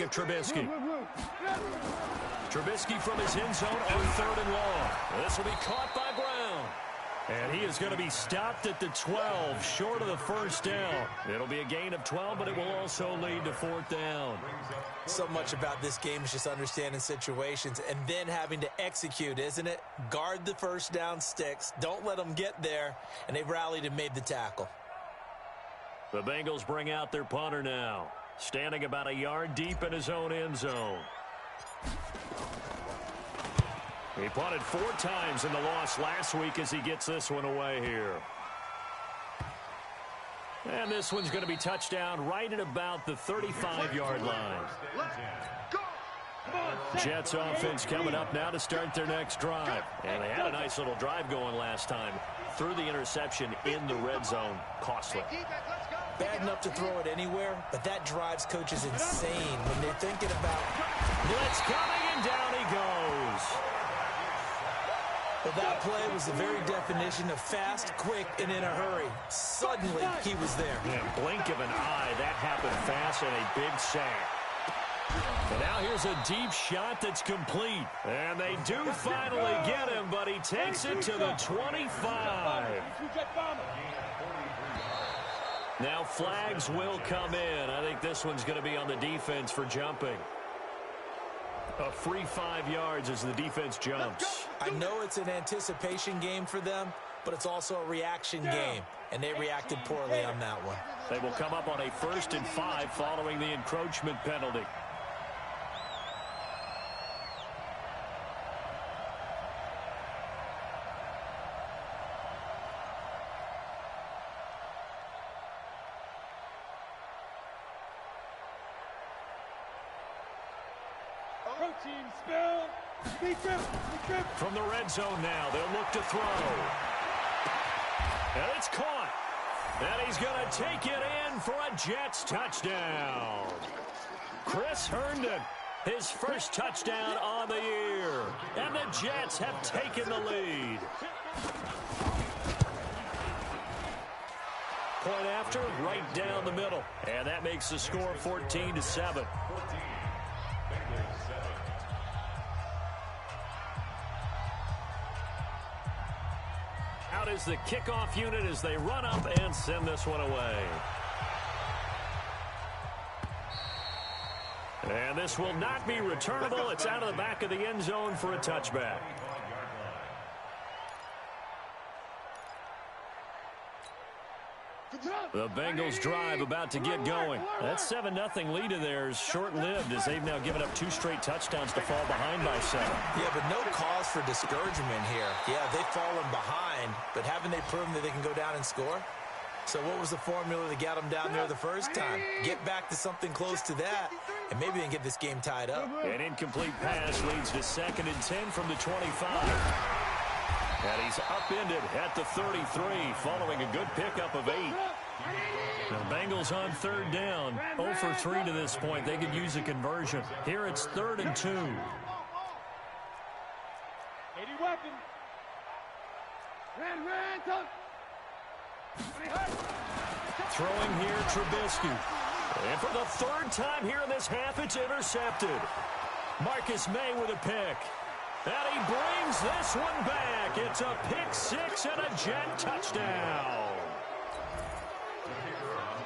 back of Trubisky. Trubisky from his end zone on 3rd and long. This will be caught by Brown. And he is going to be stopped at the 12, short of the first down. It'll be a gain of 12, but it will also lead to 4th down. So much about this game is just understanding situations and then having to execute, isn't it? Guard the first down sticks. Don't let them get there. And they rallied and made the tackle. The Bengals bring out their punter now, standing about a yard deep in his own end zone. He punted 4 times in the loss last week as he gets this one away here. And this one's going to be touchdown right at about the 35-yard line. Jets offense coming up now to start their next drive. And they had a nice little drive going last time. Threw the interception in the red zone. Costly. Bad enough to throw it anywhere, but that drives coaches insane when they're thinking about blitz coming, and down he goes. Well, that play was the very definition of fast, quick, and in a hurry. Suddenly, he was there. Yeah, blink of an eye. That happened fast and a big sack. And now here's a deep shot that's complete. And they do finally get him, but he takes it to the 25. Now flags will come in. I think this one's going to be on the defense for jumping. A free 5 yards as the defense jumps. I know it's an anticipation game for them, but it's also a reaction game, and they reacted poorly on that one. They will come up on a 1st and 5 following the encroachment penalty. From the red zone now, they'll look to throw. And it's caught. And he's going to take it in for a Jets touchdown. Chris Herndon, his first touchdown on the year. And the Jets have taken the lead. Point after, right down the middle. And that makes the score 14-7. Out is the kickoff unit as they run up and send this one away. And this will not be returnable. It's out of the back of the end zone for a touchback. The Bengals drive about to get going. That 7-0 lead of theirs short-lived as they've now given up 2 straight touchdowns to fall behind by 7. Yeah, but no cause for discouragement here. Yeah, they've fallen behind, but haven't they proven that they can go down and score? So what was the formula that got them down there the first time? Get back to something close to that, and maybe they can get this game tied up. An incomplete pass leads to 2nd and 10 from the 25. And he's upended at the 33 following a good pickup of 8. The Bengals on 3rd down. 0 for 3 to this point. They could use a conversion. Here it's 3rd and 2. 80 weapon. Throwing here, Trubisky. And for the 3rd time here in this half, it's intercepted. Marcus May with a pick. And he brings this one back. It's a pick 6 and a Jet touchdown.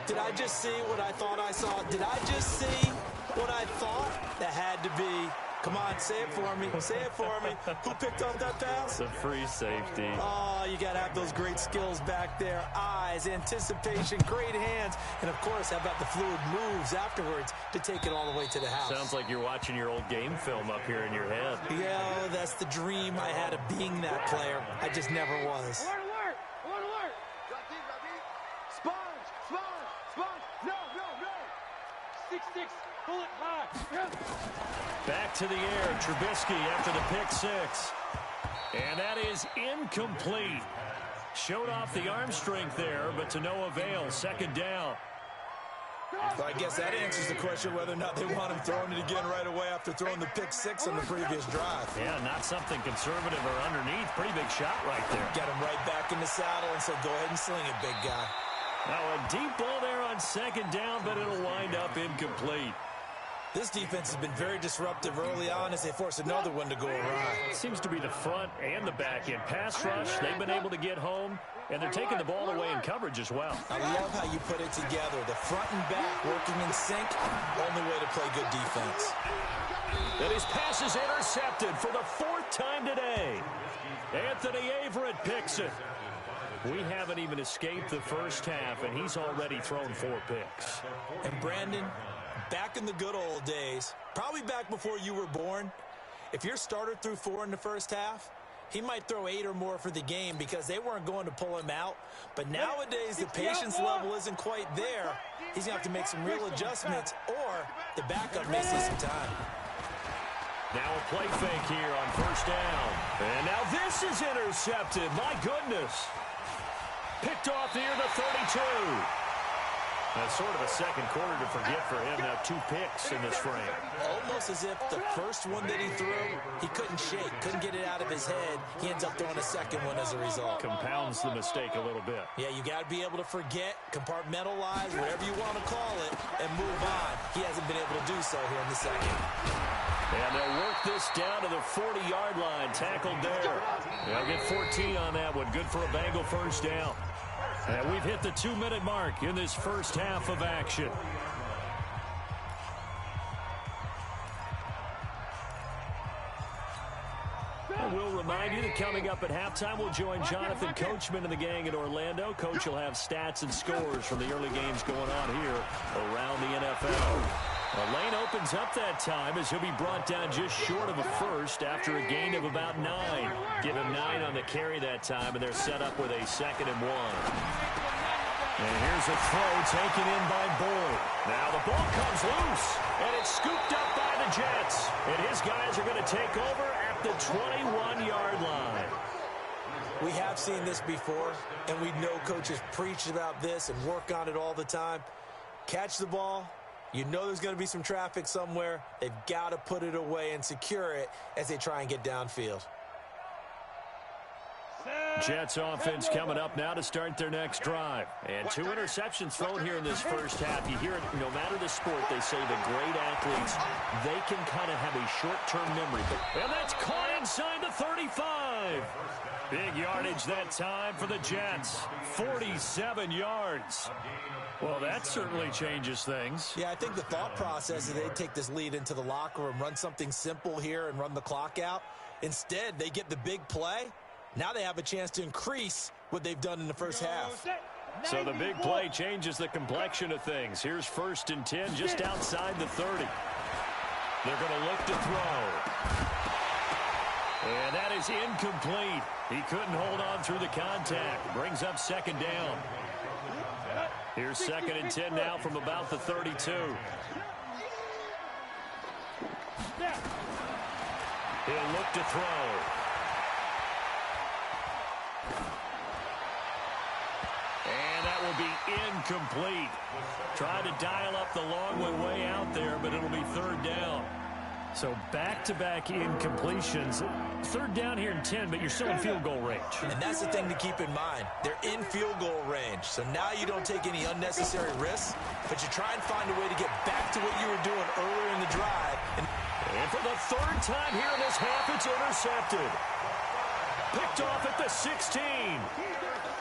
Did I just see what I thought I saw? Did I just see what I thought? That had to be. Come on, say it for me. Say it for me. Who picked up that pass? The free safety. Oh, you got to have those great skills back there. Eyes, anticipation, great hands. And, of course, how about the fluid moves afterwards to take it all the way to the house? Sounds like you're watching your old game film up here in your head. Yeah, that's the dream I had of being that player. I just never was. Alert, alert! Alert, alert! Sponge! Sponge! Sponge! No, no, no! 6-6, bullet high. Back to the air, Trubisky after the pick 6. And that is incomplete. Showed off the arm strength there, but to no avail. 2nd down. Well, I guess that answers the question whether or not they want him throwing it again right away after throwing the pick 6 on the previous drive. Yeah, not something conservative or underneath. Pretty big shot right there. Got him right back in the saddle and said, go ahead and sling it, big guy. Now a deep ball there on 2nd down, but it'll wind up incomplete. This defense has been very disruptive early on as they force another one to go awry. Seems to be the front and the back end. Pass rush, they've been able to get home, and they're taking the ball away in coverage as well. I love how you put it together. The front and back working in sync, only way to play good defense. And his pass is intercepted for the 4th time today. Anthony Averett picks it. We haven't even escaped the first half, and he's already thrown 4 picks. And Brandon, back in the good old days, probably back before you were born, if your starter threw 4 in the first half, he might throw 8 or more for the game because they weren't going to pull him out. But nowadays, the patience level isn't quite there. He's going to have to make some real adjustments, or the backup may see some time. Now a play fake here on first down. And now this is intercepted. My goodness. Picked off near the 32. That's sort of a second quarter to forget for him. Now 2 picks in this frame. Almost as if the first one that he threw, he couldn't shake, couldn't get it out of his head. He ends up throwing a second one as a result. Compounds the mistake a little bit. Yeah, you got to be able to forget, compartmentalize, whatever you want to call it, and move on. He hasn't been able to do so here in the second. And they'll work this down to the 40-yard line. Tackled there. They'll get 14 on that one. Good for a Bengal first down. And we've hit the 2-minute mark in this first half of action. I will remind you that coming up at halftime, we'll join Jonathan Coachman and the gang in Orlando. Coach will have stats and scores from the early games going on here around the NFL. The lane opens up that time as he'll be brought down just short of a first after a gain of about 9. Give him 9 on the carry that time, and they're set up with a 2nd and 1. And here's a throw taken in by Boyd. Now the ball comes loose, and it's scooped up by the Jets. And his guys are going to take over at the 21-yard line. We have seen this before, and we know coaches preach about this and work on it all the time. Catch the ball. You know there's going to be some traffic somewhere. They've got to put it away and secure it as they try and get downfield. Jets offense coming up now to start their next drive. And 2 interceptions thrown here in this first half. You hear it, no matter the sport, they say the great athletes, they can kind of have a short-term memory. And that's caught inside the 35. Big yardage that time for the Jets. 47 yards. Well, that certainly changes things. Yeah, I think the thought process is they'd take this lead into the locker room, run something simple here and run the clock out. Instead, they get the big play. Now they have a chance to increase what they've done in the first half. So the big play changes the complexion of things. Here's 1st and 10 just outside the 30. They're going to look to throw. And that is incomplete. He couldn't hold on through the contact. Brings up 2nd down. Here's 2nd and 10 now from about the 32. He'll look to throw. And that will be incomplete. Tried to dial up the long way out there, but it'll be 3rd down. So back-to-back incompletions. 3rd down here in 10, but you're still in field goal range. And that's the thing to keep in mind. They're in field goal range. So now you don't take any unnecessary risks, but you try and find a way to get back to what you were doing earlier in the drive. And for the 3rd time here in this half, it's intercepted. Picked off at the 16.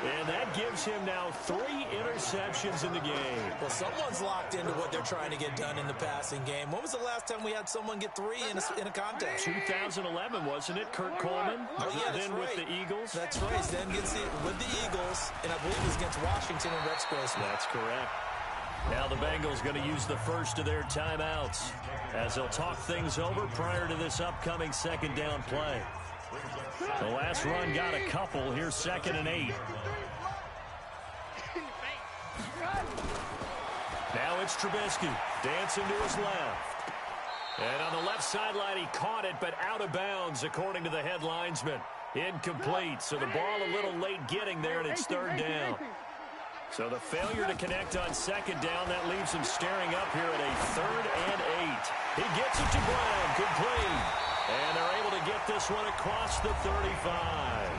And that gives him now 3 interceptions in the game. Well, someone's locked into what they're trying to get done in the passing game. When was the last time we had someone get 3 in a contest? 2011, wasn't it? Kurt Coleman? Oh, yeah, that's then right. With the Eagles? That's right. Then with the Eagles, and I believe it was against Washington and Rex Grossman. That's correct. Now the Bengals going to use the first of their timeouts as they'll talk things over prior to this upcoming 2nd down play. The last run got a couple. Here's 2nd and 8. Now it's Trubisky dancing to his left. And on the left sideline, he caught it, but out of bounds, according to the head linesman. Incomplete, so the ball a little late getting there, and it's 3rd down. So the failure to connect on 2nd down, that leaves him staring up here at a 3rd and 8. He gets it to Brown, complete. And they're able to get this one across the 35.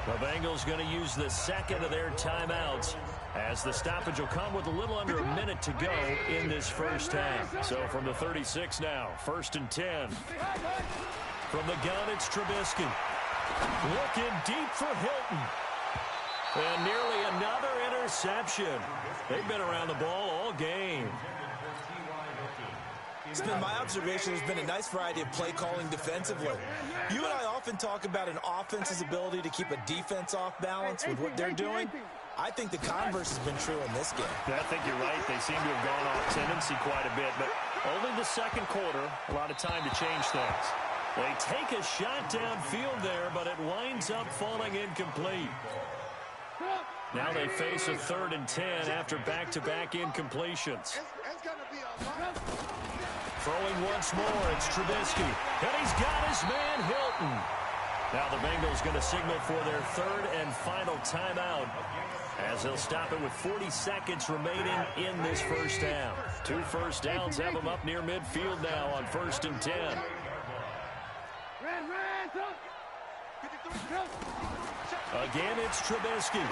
The Bengals going to use the second of their timeouts, as the stoppage will come with a little under a minute to go in this first half. So from the 36 now, 1st and 10. From the gun, it's Trubisky. Looking deep for Hilton. And nearly another interception. They've been around the ball all game. It's been my observation there's been a nice variety of play calling defensively. You and I often talk about an offense's ability to keep a defense off balance with what they're doing. I think the converse has been true in this game. I think you're right. They seem to have gone off tendency quite a bit, but only the second quarter, a lot of time to change things. They take a shot downfield there, but it winds up falling incomplete. Now they face a 3rd and 10 after back-to-back incompletions. Throwing once more, it's Trubisky. And he's got his man, Hilton. Now the Bengals going to signal for their 3rd and final timeout, as they'll stop it with 40 seconds remaining in this first half. 2 first downs have them up near midfield now on 1st and 10. Again, it's Trubisky.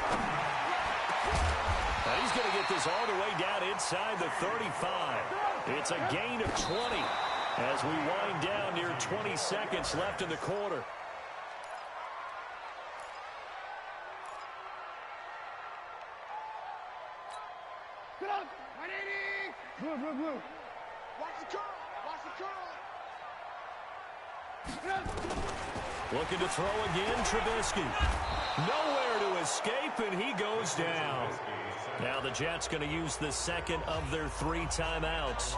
Now he's going to get this all the way down inside the 35. It's a gain of 20 as we wind down near 20 seconds left in the quarter. Blue. Watch the curl. Looking to throw again, Trubisky. Nowhere to escape, and he goes down. Now the Jets going to use the second of their 3 timeouts,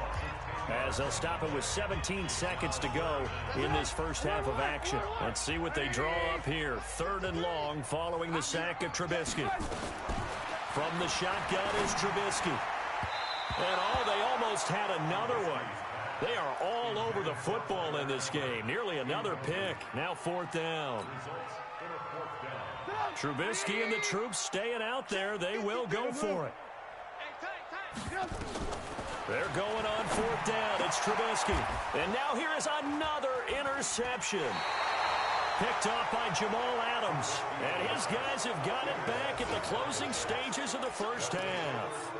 as they'll stop it with 17 seconds to go in this first half of action. Let's see what they draw up here. 3rd and long following the sack of Trubisky. From the shotgun is Trubisky. And they almost had another one. They are all over the football in this game. Nearly another pick. Now 4th down. Trubisky and the troops staying out there. They will go for it. They're going on 4th down. It's Trubisky. And now here is another interception. Picked off by Jamal Adams. And his guys have got it back at the closing stages of the first half.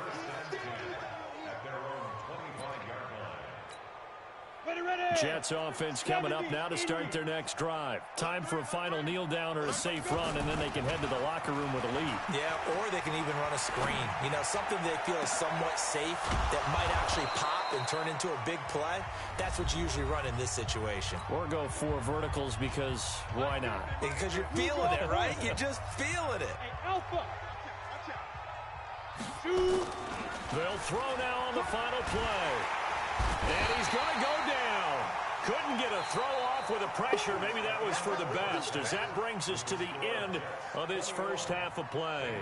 Jets offense coming up now to start their next drive. Time for a final kneel down or a safe run, and then they can head to the locker room with a lead. Yeah, or they can even run a screen. You know, something they feel is somewhat safe that might actually pop and turn into a big play. That's what you usually run in this situation. Or go 4 verticals, because why not? Because you're feeling it, right? You're just feeling it. They'll throw now on the final play. And he's going to go down. Couldn't get a throw off with the pressure. Maybe that was for the best, as that brings us to the end of this first half of play.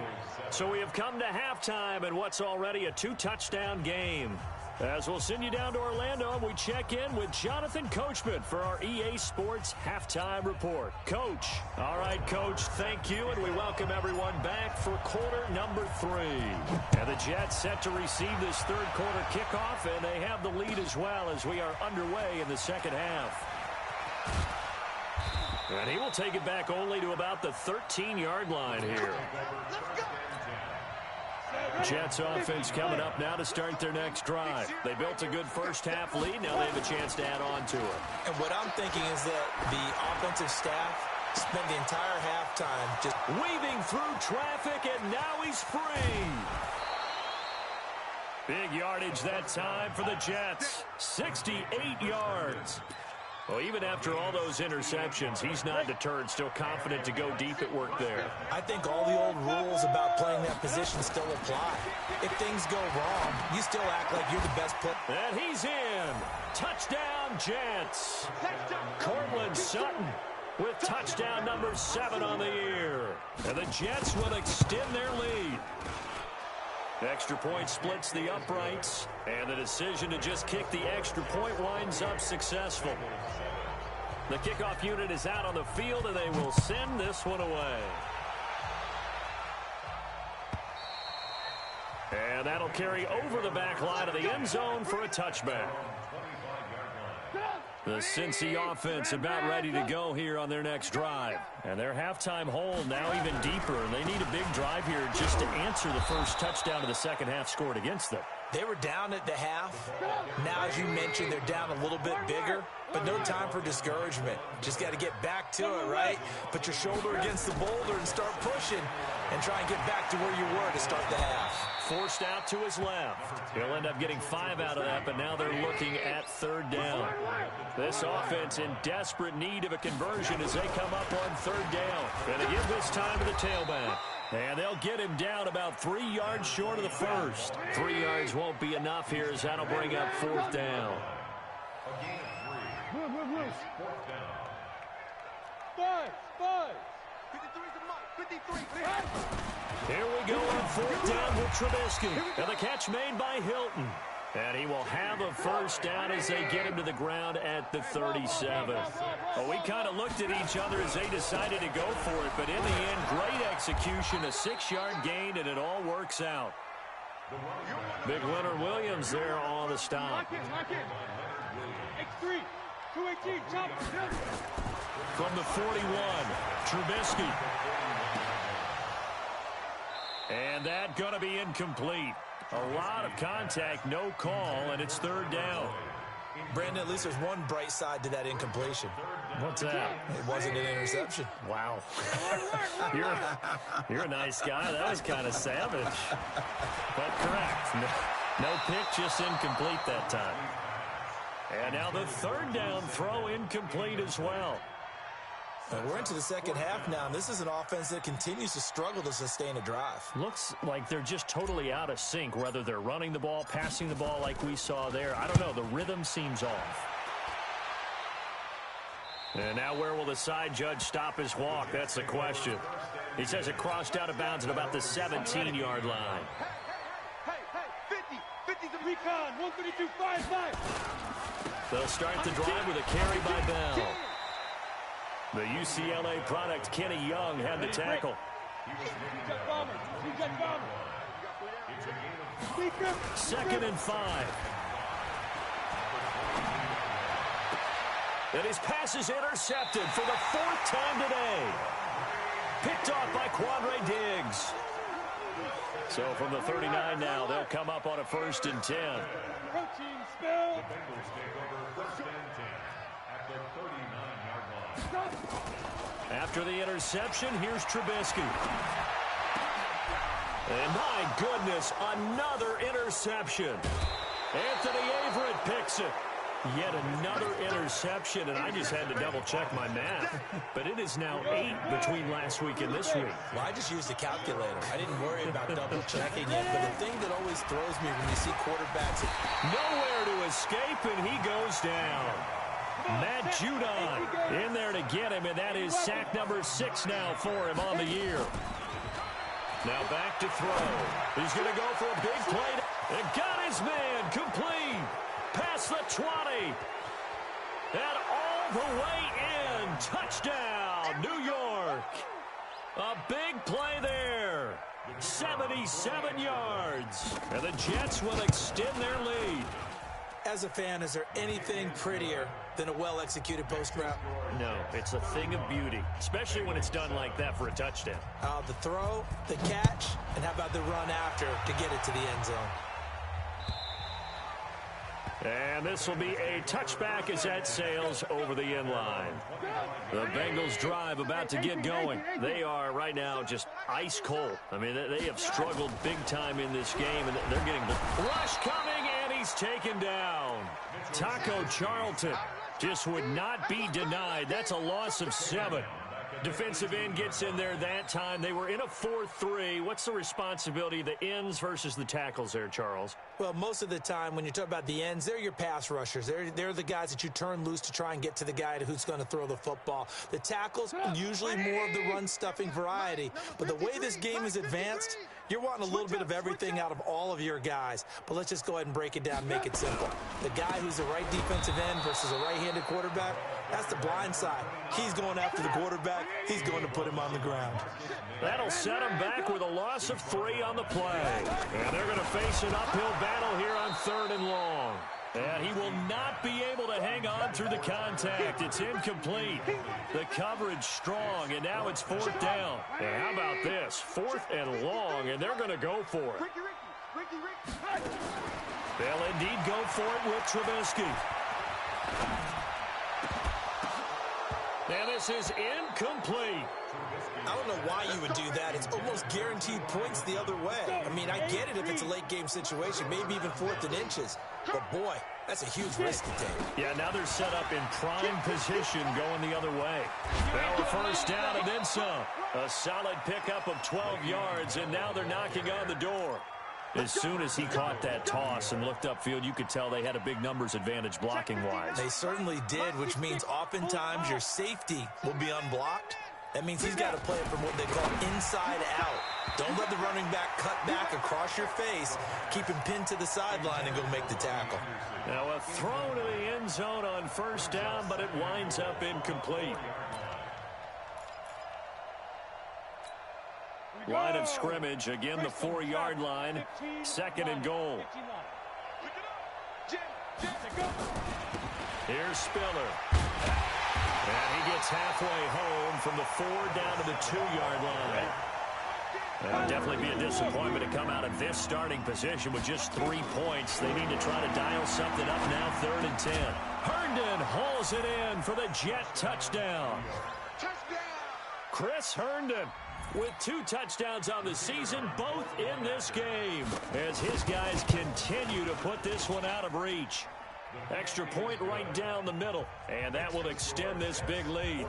So we have come to halftime in what's already a 2-touchdown game. As we'll send you down to Orlando, and we check in with Jonathan Coachman for our EA Sports Halftime Report. Coach. All right, Coach, thank you, and we welcome everyone back for quarter number 3. And the Jets set to receive this 3rd quarter kickoff, and they have the lead as well as we are underway in the second half. And he will take it back only to about the 13-yard line here. Jets offense coming up now to start their next drive. They built a good first half lead. Now they have a chance to add on to it. And what I'm thinking is that the offensive staff spent the entire halftime just weaving through traffic, and now he's free. Big yardage that time for the Jets. 68 yards. Well, even after all those interceptions, he's not deterred, still confident to go deep at work there. I think all the old rules about playing that position still apply. If things go wrong, you still act like you're the best player. And he's in. Touchdown, Jets. Cortland Sutton with touchdown number 7 on the year. And the Jets will extend their lead. Extra point splits the uprights, and the decision to just kick the extra point winds up successful. The kickoff unit is out on the field, and they will send this one away. And that'll carry over the back line of the end zone for a touchback. The Cincy offense about ready to go here on their next drive. And their halftime hole now even deeper. And they need a big drive here just to answer the first touchdown of the second half scored against them. They were down at the half. Now, as you mentioned, they're down a little bit bigger, but no time for discouragement. Just got to get back to it, right? Put your shoulder against the boulder and start pushing and try and get back to where you were to start the half. Forced out to his left. He'll end up getting 5 out of that, but now they're looking at third down. This offense in desperate need of a conversion as they come up on third down. And they give this time to the tailback. And they'll get him down about 3 yards short of the first. 3 yards won't be enough here as that'll bring up fourth down. Five. 53's the mark. 53. Here we go on fourth down with Trubisky. And the catch made by Hilton. And he will have a first down as they get him to the ground at the 37. Well, we kind of looked at each other as they decided to go for it. But in the end, great execution, a 6-yard gain, and it all works out. Big Leonard Williams there on the stop. Lock in. X3. 218. Jump. From the 41, Trubisky. And that going to be incomplete. A lot of contact, no call, and it's third down. Brandon, at least there's one bright side to that incompletion. What's that? It wasn't an interception. Wow. You're a nice guy. That was kind of savage. But correct. No pick, just incomplete that time. And now the third down throw incomplete as well. We're into the second half now, and this is an offense that continues to struggle to sustain a drive. Looks like they're just totally out of sync, whether they're running the ball, passing the ball like we saw there. I don't know. The rhythm seems off. And now where will the side judge stop his walk? That's the question. He says it crossed out of bounds at about the 17-yard line. Hey, 50. 50's a recon. 132, 5. They'll start the drive with a carry by Bell. The UCLA product, Kenny Young, had the tackle. Second and 5. And his pass is intercepted for the 4th time today. Picked off by Quandre Diggs. So from the 39 now, they'll come up on a 1st and 10. Coaching spell. After the interception, here's Trubisky. And my goodness, another interception. Anthony Averett picks it. Yet another interception, and I just had to double-check my math. But it is now 8 between last week and this week. Well, I just used a calculator. I didn't worry about double-checking it. But the thing that always throws me when you see quarterbacks... Nowhere to escape, and he goes down. Matt Judon in there to get him, and that is sack number 6 now for him on the year. Now back to throw. He's going to go for a big play. And got his man complete. Past the 20. And all the way in. Touchdown, New York. A big play there. 77 yards. And the Jets will extend their lead. As a fan, is there anything prettier than a well-executed post route? No, it's a thing of beauty, especially when it's done like that for a touchdown. The throw, the catch, and how about the run after to get it to the end zone? And this will be a touchback as that sails over the end line. The Bengals drive about to get going. They are right now just ice cold. I mean, they have struggled big time in this game, and they're getting the rush coming, and he's taken down. Taco Charlton just would not be denied. That's a loss of 7. Defensive end gets in there that time. They were in a 4-3. What's the responsibility of the ends versus the tackles there, Charles? Well, most of the time when you talk about the ends, they're your pass rushers. They're the guys that you turn loose to try and get to the guy who's going to throw the football. The tackles, usually more of the run-stuffing variety. But the way this game is advanced, you're wanting a little bit of everything out of all of your guys. But let's just go ahead and break it down and make it simple. The guy who's the right defensive end versus a right-handed quarterback, that's the blind side. He's going after the quarterback. He's going to put him on the ground. That'll set him back with a loss of 3 on the play. And they're going to face an uphill battle here on 3rd and long. And he will not be able to hang on through the contact. It's incomplete. The coverage strong, and now it's 4th down. And how about this? 4th and long, and they're going to go for it. They'll indeed go for it with Trubisky. And this is incomplete. I don't know why you would do that. It's almost guaranteed points the other way. I mean, I get it if it's a late-game situation, maybe even 4th and inches. But, boy, that's a huge risk to take. Yeah, now they're set up in prime position going the other way. Now a 1st down and then some. A solid pickup of 12 yards, and now they're knocking on the door. As soon as he caught that toss and looked upfield, you could tell they had a big numbers advantage blocking-wise. They certainly did, which means oftentimes your safety will be unblocked. That means he's got to play it from what they call inside out. Don't let the running back cut back across your face. Keep him pinned to the sideline and go make the tackle. Now a throw to the end zone on 1st down, but it winds up incomplete. Line of scrimmage, again the 4-yard line. 2nd and goal. Here's Spiller. And he gets halfway home from the 4 down to the 2-yard line. It'll definitely be a disappointment to come out of this starting position with just 3 points. They need to try to dial something up now, 3rd and 10. Herndon hauls it in for the Jet touchdown. Chris Herndon with 2 touchdowns on the season, both in this game, as his guys continue to put this one out of reach. Extra point right down the middle, and that will extend this big lead.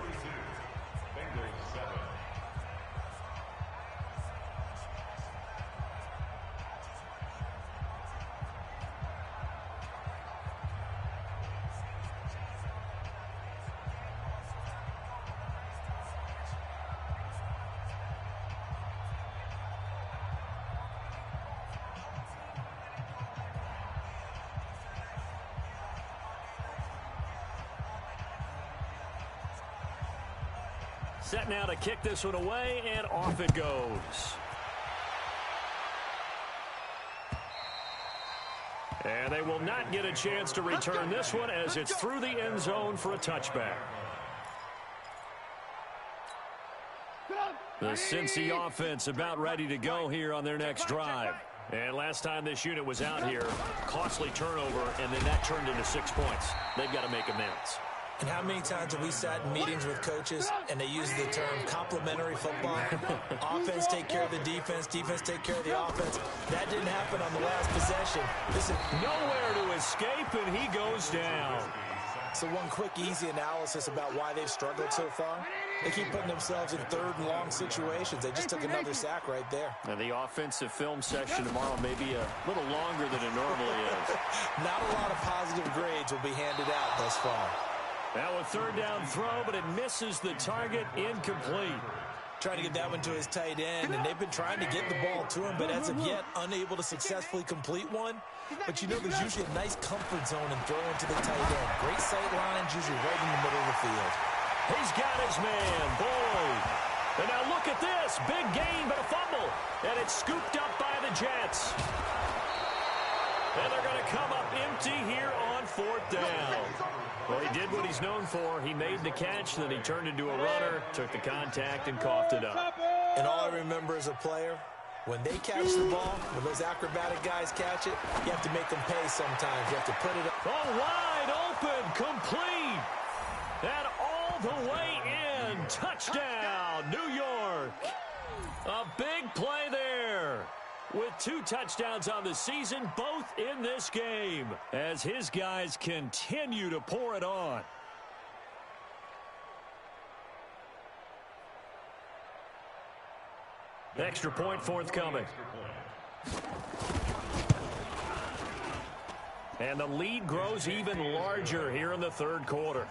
Set now to kick this one away, and off it goes. And they will not get a chance to return this one as it's through the end zone for a touchback. The Cincy offense about ready to go here on their next drive. And last time this unit was out here, costly turnover, and then that turned into 6 points. They've got to make amends. And how many times have we sat in meetings with coaches and they use the term complementary football? Offense take care of the defense, defense take care of the offense. That didn't happen on the last possession. This is nowhere to escape, and he goes down. So one quick, easy analysis about why they've struggled so far. They keep putting themselves in 3rd and long situations. They just took another sack right there. Now the offensive film session tomorrow may be a little longer than it normally is. Not a lot of positive grades will be handed out thus far. Now a 3rd down throw, but it misses the target, incomplete. Trying to get that one to his tight end, and they've been trying to get the ball to him, but as of yet, unable to successfully complete one. But you know there's usually a nice comfort zone in throwing to the tight end. Great sight lines, usually right in the middle of the field. He's got his man, Boyd. And now look at this. Big gain, but a fumble. And it's scooped up by the Jets. And they're going to come up empty here on 4th down. Well, he did what he's known for. He made the catch, then he turned into a runner, took the contact, and coughed it up. And all I remember as a player, when they catch the ball, when those acrobatic guys catch it, you have to make them pay sometimes. You have to put it up. Oh, wide open, complete. And all the way in. Touchdown, New York. A big play there. With 2 touchdowns on the season, both in this game, as his guys continue to pour it on. Extra point forthcoming. And the lead grows even larger here in the 3rd quarter.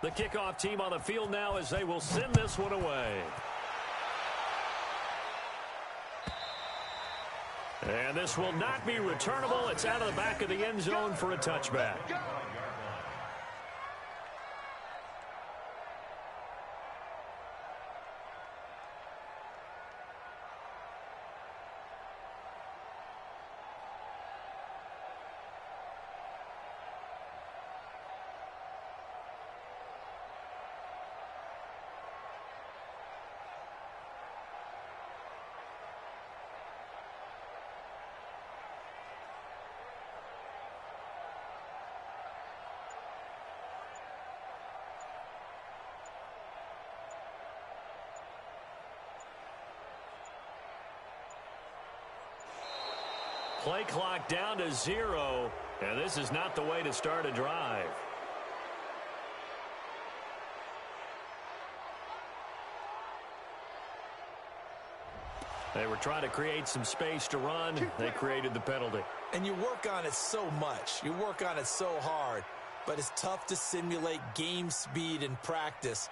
The kickoff team on the field now as they will send this one away. And this will not be returnable. It's out of the back of the end zone for a touchback. Play clock down to 0, and this is not the way to start a drive. They were trying to create some space to run. They created the penalty. And you work on it so much. You work on it so hard. But it's tough to simulate game speed in practice.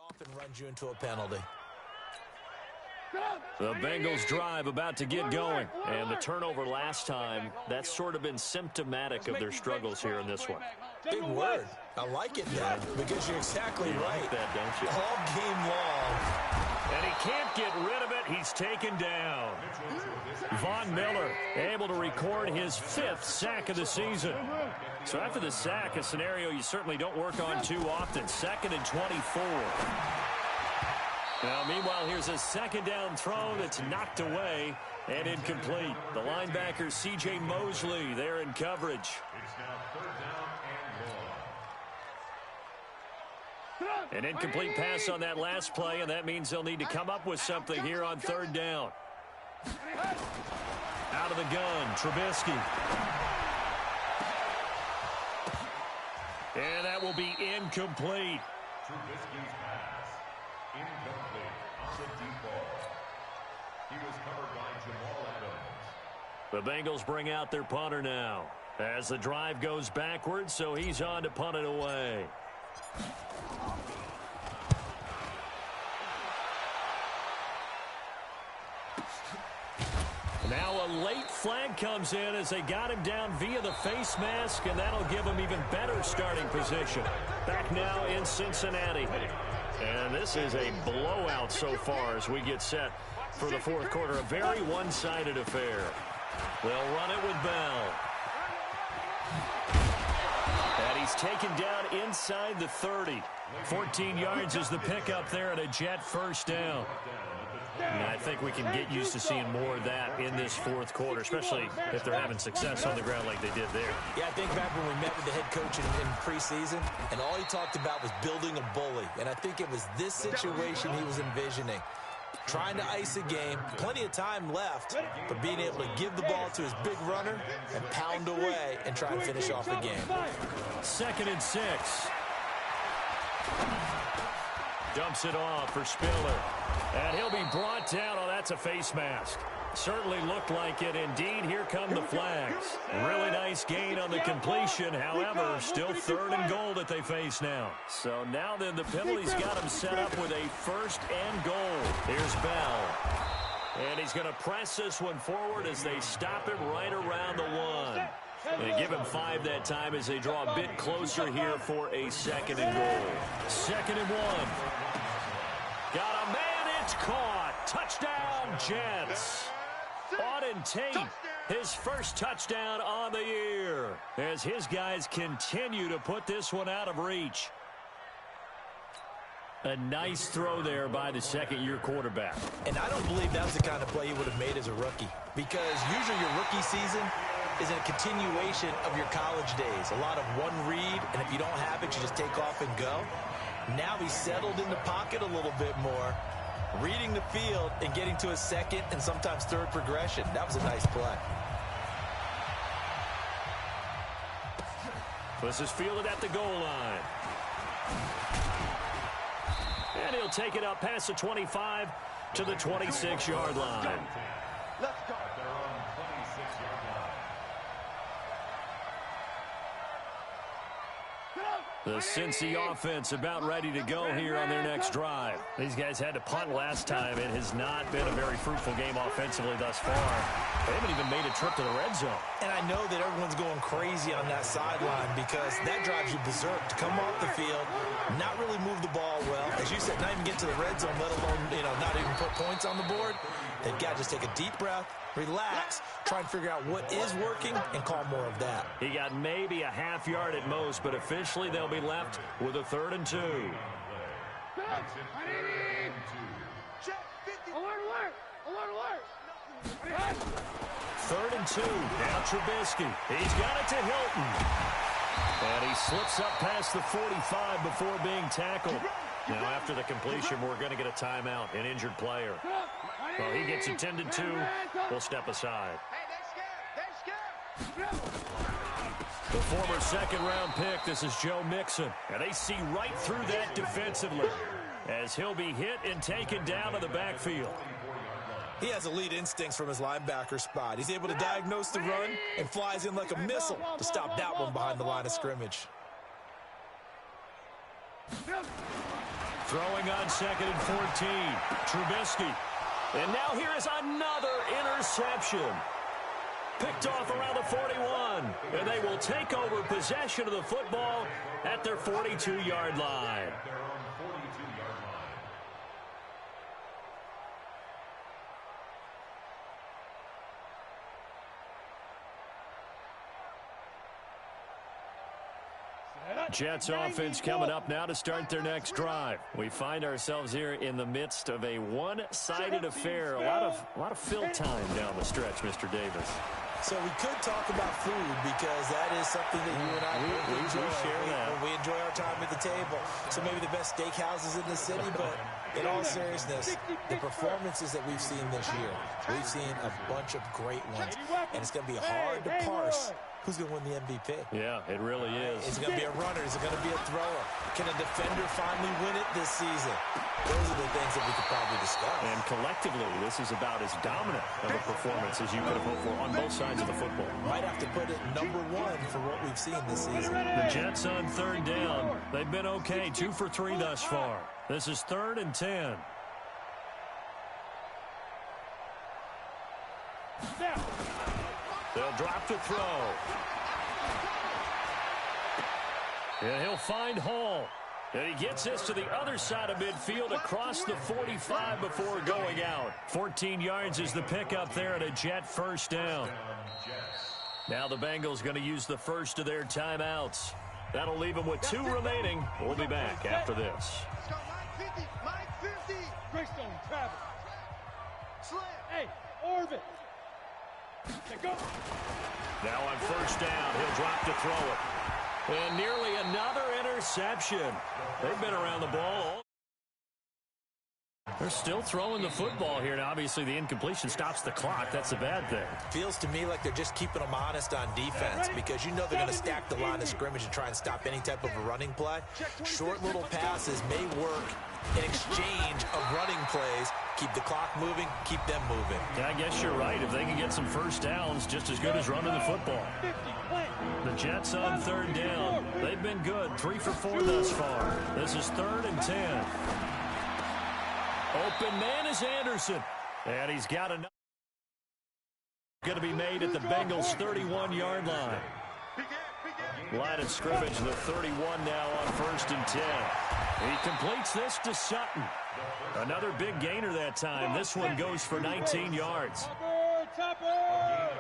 Often runs you into a penalty. The Bengals drive about to get going. And the turnover last time, that's sort of been symptomatic of their struggles here in this one. Big word. I like it, Dad, because you're exactly right. Like that, don't you? All game long. And he can't get rid of it. He's taken down. Von Miller able to record his 5th sack of the season. So after the sack, a scenario you certainly don't work on too often. 2nd and 24. Now, meanwhile, here's a 2nd down throw that's knocked away and incomplete. The linebacker, C.J. Mosley, there in coverage. It's now 3rd down and 1. An incomplete pass on that last play, and that means they'll need to come up with something here on 3rd down. Out of the gun, Trubisky. And that will be incomplete. Trubisky's pass. Incomplete on the deep ball. He was covered by Jamal Adams. The Bengals bring out their punter now as the drive goes backwards, so he's on to punt it away. Now a late flag comes in as they got him down via the face mask, and that'll give him even better starting position. Back now in Cincinnati. And this is a blowout so far as we get set for the 4th quarter. A very one-sided affair. They'll run it with Bell. And he's taken down inside the 30. 14 yards is the pickup there and a Jet 1st down. And I think we can get used to seeing more of that in this 4th quarter, especially if they're having success on the ground like they did there. Yeah, I think back when we met with the head coach in preseason, and all he talked about was building a bully. And I think it was this situation he was envisioning. Trying to ice a game, plenty of time left, but being able to give the ball to his big runner and pound away and try and finish off the game. 2nd and 6. Dumps it off for Spiller. And he'll be brought down. Oh, that's a face mask. Certainly looked like it. Indeed, here come the flags. Really nice gain on the completion. However, still 3rd and goal that they face now. So now then the penalty's got him set up with a 1st and goal. Here's Bell. And he's going to press this one forward as they stop him right around the 1. They give him 5 that time as they draw a bit closer here for a 2nd and goal. 2nd and 1. Got a man, it's caught. Touchdown, Jets. Auden Tate his first touchdown on the year as his guys continue to put this one out of reach. A nice throw there by the second-year quarterback. And I don't believe that was the kind of play he would have made as a rookie, because usually your rookie season is a continuation of your college days. A lot of one read, and if you don't have it, you just take off and go. Now he's settled in the pocket a little bit more, reading the field and getting to a second and sometimes third progression. That was a nice play. This is fielded at the goal line. And he'll take it up past the 25 to the 26-yard line. Let's go. They're on 26-yard line. The Cincy offense about ready to go here on their next drive. These guys had to punt last time. It has not been a very fruitful game offensively thus far. They haven't even made a trip to the red zone. And I know that everyone's going crazy on that sideline because that drives you berserk to come off the field, not really move the ball well. As you said, not even get to the red zone, let alone, not even put points on the board. They've got to just take a deep breath, relax, try and figure out what is working, and call more of that. He got maybe a half yard at most, but officially they'll be left with a 3rd and 2. Check 50. Alert. 3rd and 2. Now Trubisky. He's got it to Hilton. And he slips up past the 45 before being tackled. Now after the completion, we're going to get a timeout, an injured player. Well, he gets attended to. We'll step aside. Hey, they're scared. The former 2nd-round pick, this is Joe Mixon. And they see right through that defensively as he'll be hit and taken down to the backfield. He has elite instincts from his linebacker spot. He's able to diagnose the run and flies in like a missile to stop that one behind the line of scrimmage. Throwing on 2nd and 14. Trubisky. And now here is another interception. Picked off around the 41. And they will take over possession of the football at their 42-yard line. They're on 42-yard line. Jets offense coming up now to start their next drive. We find ourselves here in the midst of a one-sided affair. A lot of fill time down the stretch, Mr. Davis. So we could talk about food because that is something that you and I enjoy. share that. We enjoy our time at the table. So maybe the best steakhouses in the city, but in all seriousness, the performances that we've seen this year, we've seen a bunch of great ones. And it's going to be hard to parse who's going to win the MVP. Yeah, it really is. Is it going to be a runner? Is it going to be a thrower? Can a defender finally win it this season? Those are the things that we could probably discuss. And collectively, this is about as dominant of a performance as you could have hoped for on both sides of the football. Might have to put it number 1 for what we've seen this season. The Jets on 3rd down. They've been okay, 2 for 3 thus far. This is 3rd and 10. They'll drop to throw. And he'll find Hall. And he gets this to the other side of midfield across the 45 before going out. 14 yards is the pickup there at a Jet 1st down. Now the Bengals going to use the first of their timeouts. That'll leave them with 2 remaining. We'll be back after this. Let's go, Mike 50. Greystone, Travis. Slam. Hey, Orvin. Go. Now on 1st down, he'll drop to throw it. And nearly another interception. They've been around the ball. They're still throwing the football here. And obviously, the incompletion stops the clock. That's a bad thing. Feels to me like they're just keeping them honest on defense because you know they're going to stack the line of scrimmage and try and stop any type of a running play. Short little passes may work in exchange of running plays. Keep the clock moving, keep them moving. Yeah, I guess you're right. If they can get some 1st downs, just as good as running the football. The Jets on 3rd down. They've been good, 3 for 4 thus far. This is 3rd and 10. Open man is Anderson. And he's got enough. Going to be made at the Bengals' 31-yard line. Line of scrimmage, the 31 now on 1st and 10. He completes this to Sutton. Another big gainer that time. This one goes for 19 yards. Topper.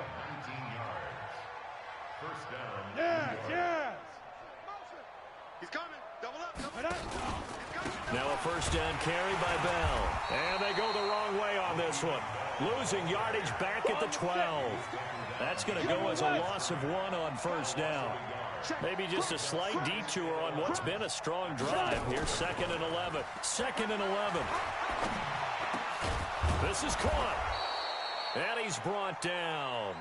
Now a first down carry by Bell. And they go the wrong way on this one. Losing yardage back at the 12. That's going to go as a loss of 1 on first down. Maybe just a slight detour on what's been a strong drive. Here's 2nd and 11. 2nd and 11. This is caught. And he's brought down.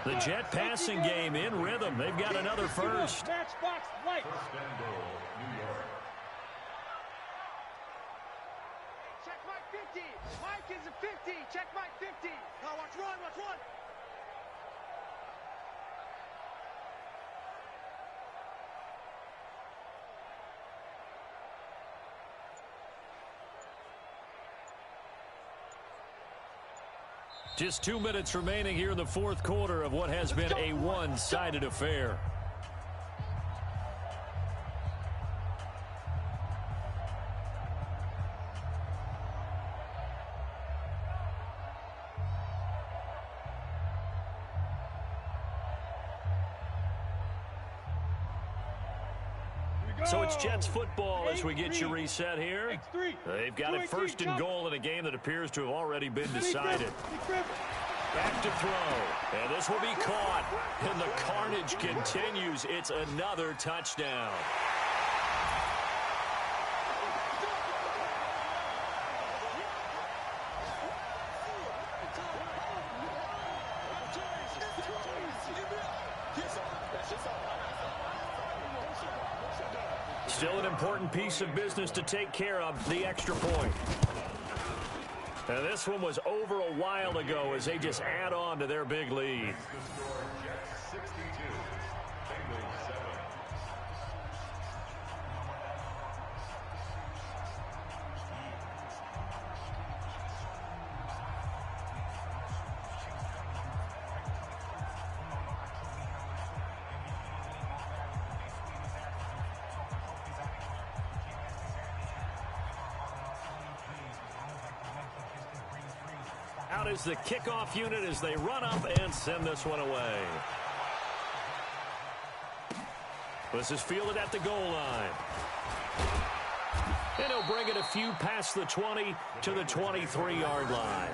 The Jet passing game in rhythm. They've got another first. Matchbox light. Check Mike 50. Mike is a 50. Check Mike 50. Now watch run, watch run. Just 2 minutes remaining here in the fourth quarter of what has been a one-sided affair. So it's Jets football as we get you reset here. They've got it 1st and goal in a game that appears to have already been decided. Back to throw. And this will be caught. And the carnage continues. It's another touchdown. Still an important piece of business to take care of, the extra point. And this one was over a while ago as they just add on to their big lead. Out is the kickoff unit as they run up and send this one away. This is fielded at the goal line. And he'll bring it a few past the 20 to the 23-yard line.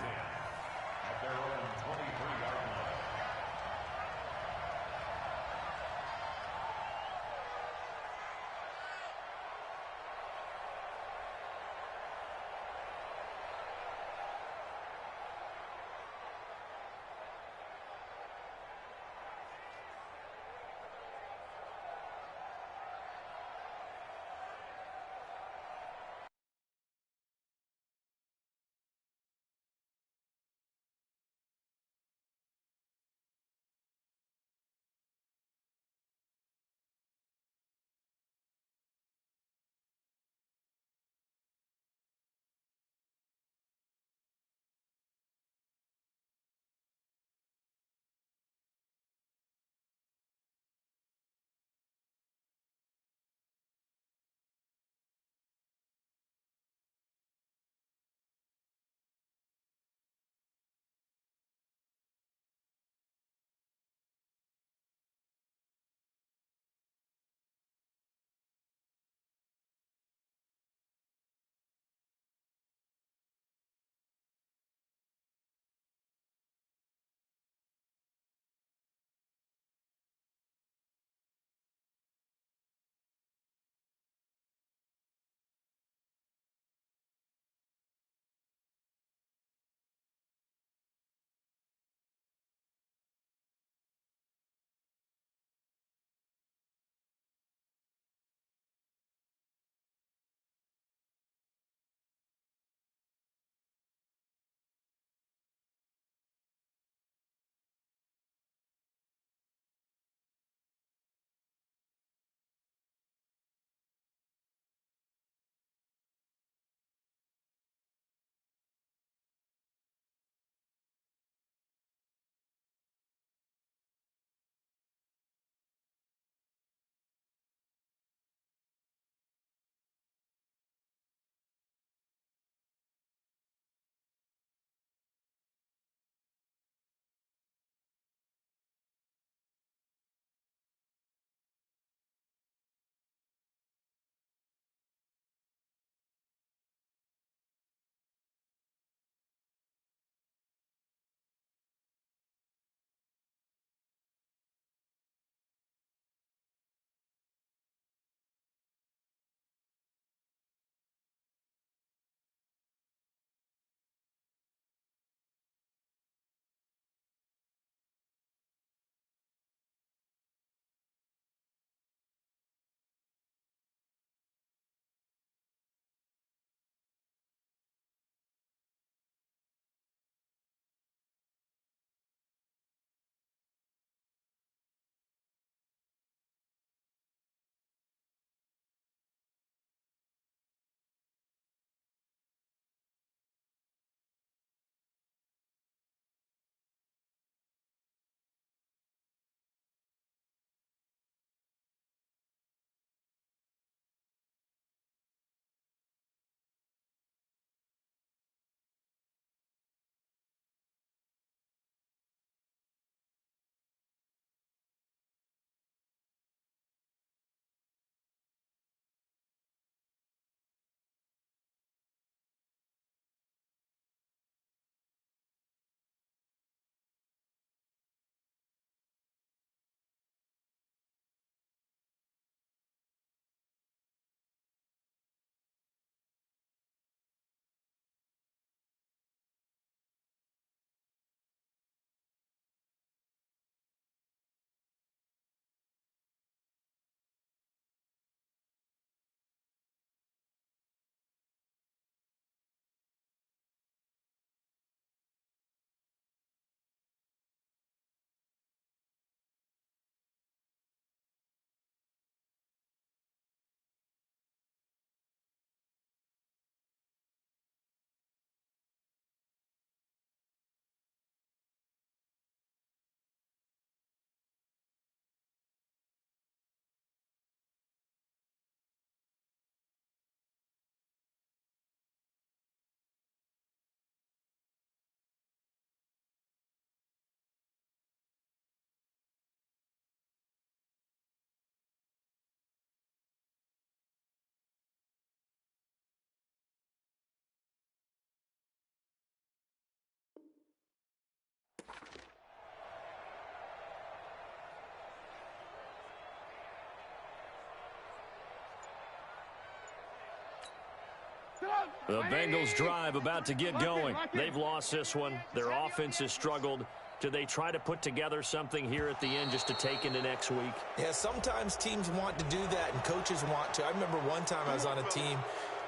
The Bengals drive about to get going. They've lost this one. Their offense has struggled. Do they try to put together something here at the end just to take into next week? Yeah, sometimes teams want to do that and coaches want to. I remember one time I was on a team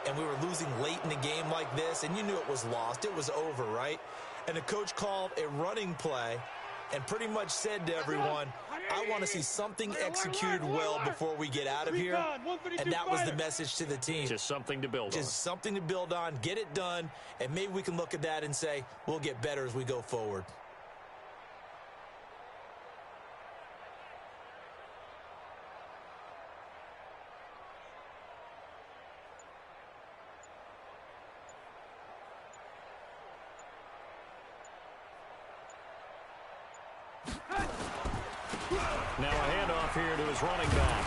and we were losing late in the game like this, and you knew it was lost. It was over, right? And the coach called a running play and pretty much said to everyone, I want to see something executed well before we get out of here. And that was the message to the team. Just something to build on. Just something to build on, get it done, and maybe we can look at that and say, we'll get better as we go forward. Now a handoff here to his running back.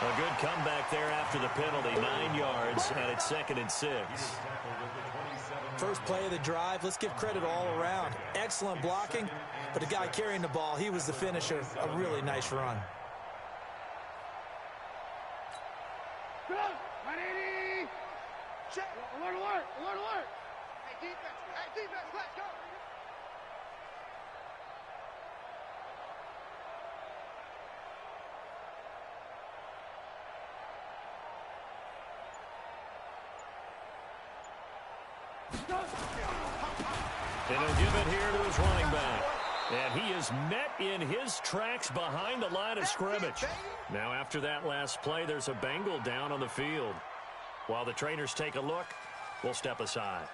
A good comeback there after the penalty. 9 yards, and it's 2nd and 6. First play of the drive, let's give credit all around. Excellent blocking, but the guy carrying the ball, he was the finisher. A really nice run. Check. Alert, alert, alert, alert. Hey, defense, let's go. And he'll give it here to his running back. And he is met in his tracks behind the line of scrimmage. Now after that last play, there's a Bengal down on the field. While the trainers take a look, we'll step aside.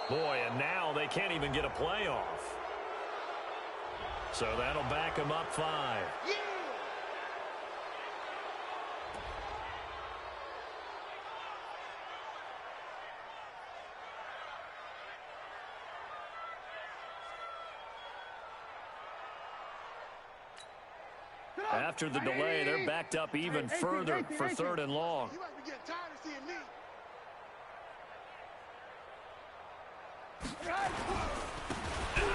Boy, and now they can't even get a play off. So that'll back them up 5. After the delay, they're backed up even further for 3rd and long. You must be getting tired of seeing me.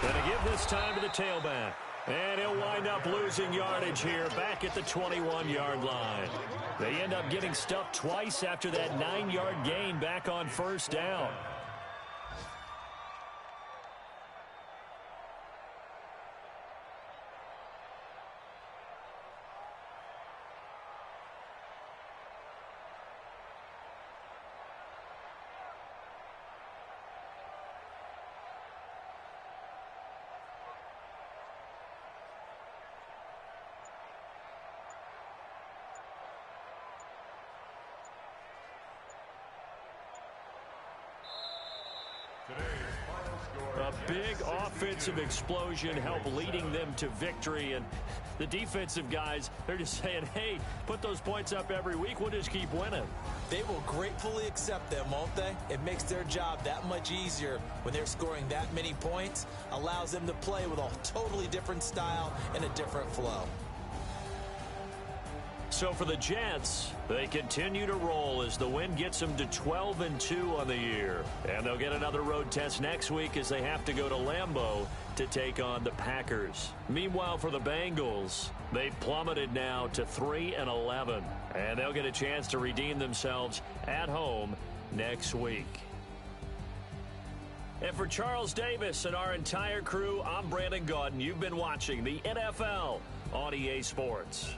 Gonna give this time to the tailback. And he'll wind up losing yardage here back at the 21-yard line. They end up getting stuffed twice after that 9-yard gain back on 1st down. A big offensive explosion helped leading them to victory. And the defensive guys, they're just saying, hey, put those points up every week. We'll just keep winning. They will gratefully accept them, won't they? It makes their job that much easier when they're scoring that many points. Allows them to play with a totally different style and a different flow. So for the Jets, they continue to roll as the win gets them to 12-2 on the year. And they'll get another road test next week as they have to go to Lambeau to take on the Packers. Meanwhile, for the Bengals, they've plummeted now to 3-11. And they'll get a chance to redeem themselves at home next week. And for Charles Davis and our entire crew, I'm Brandon Gaudin. You've been watching the NFL on EA Sports.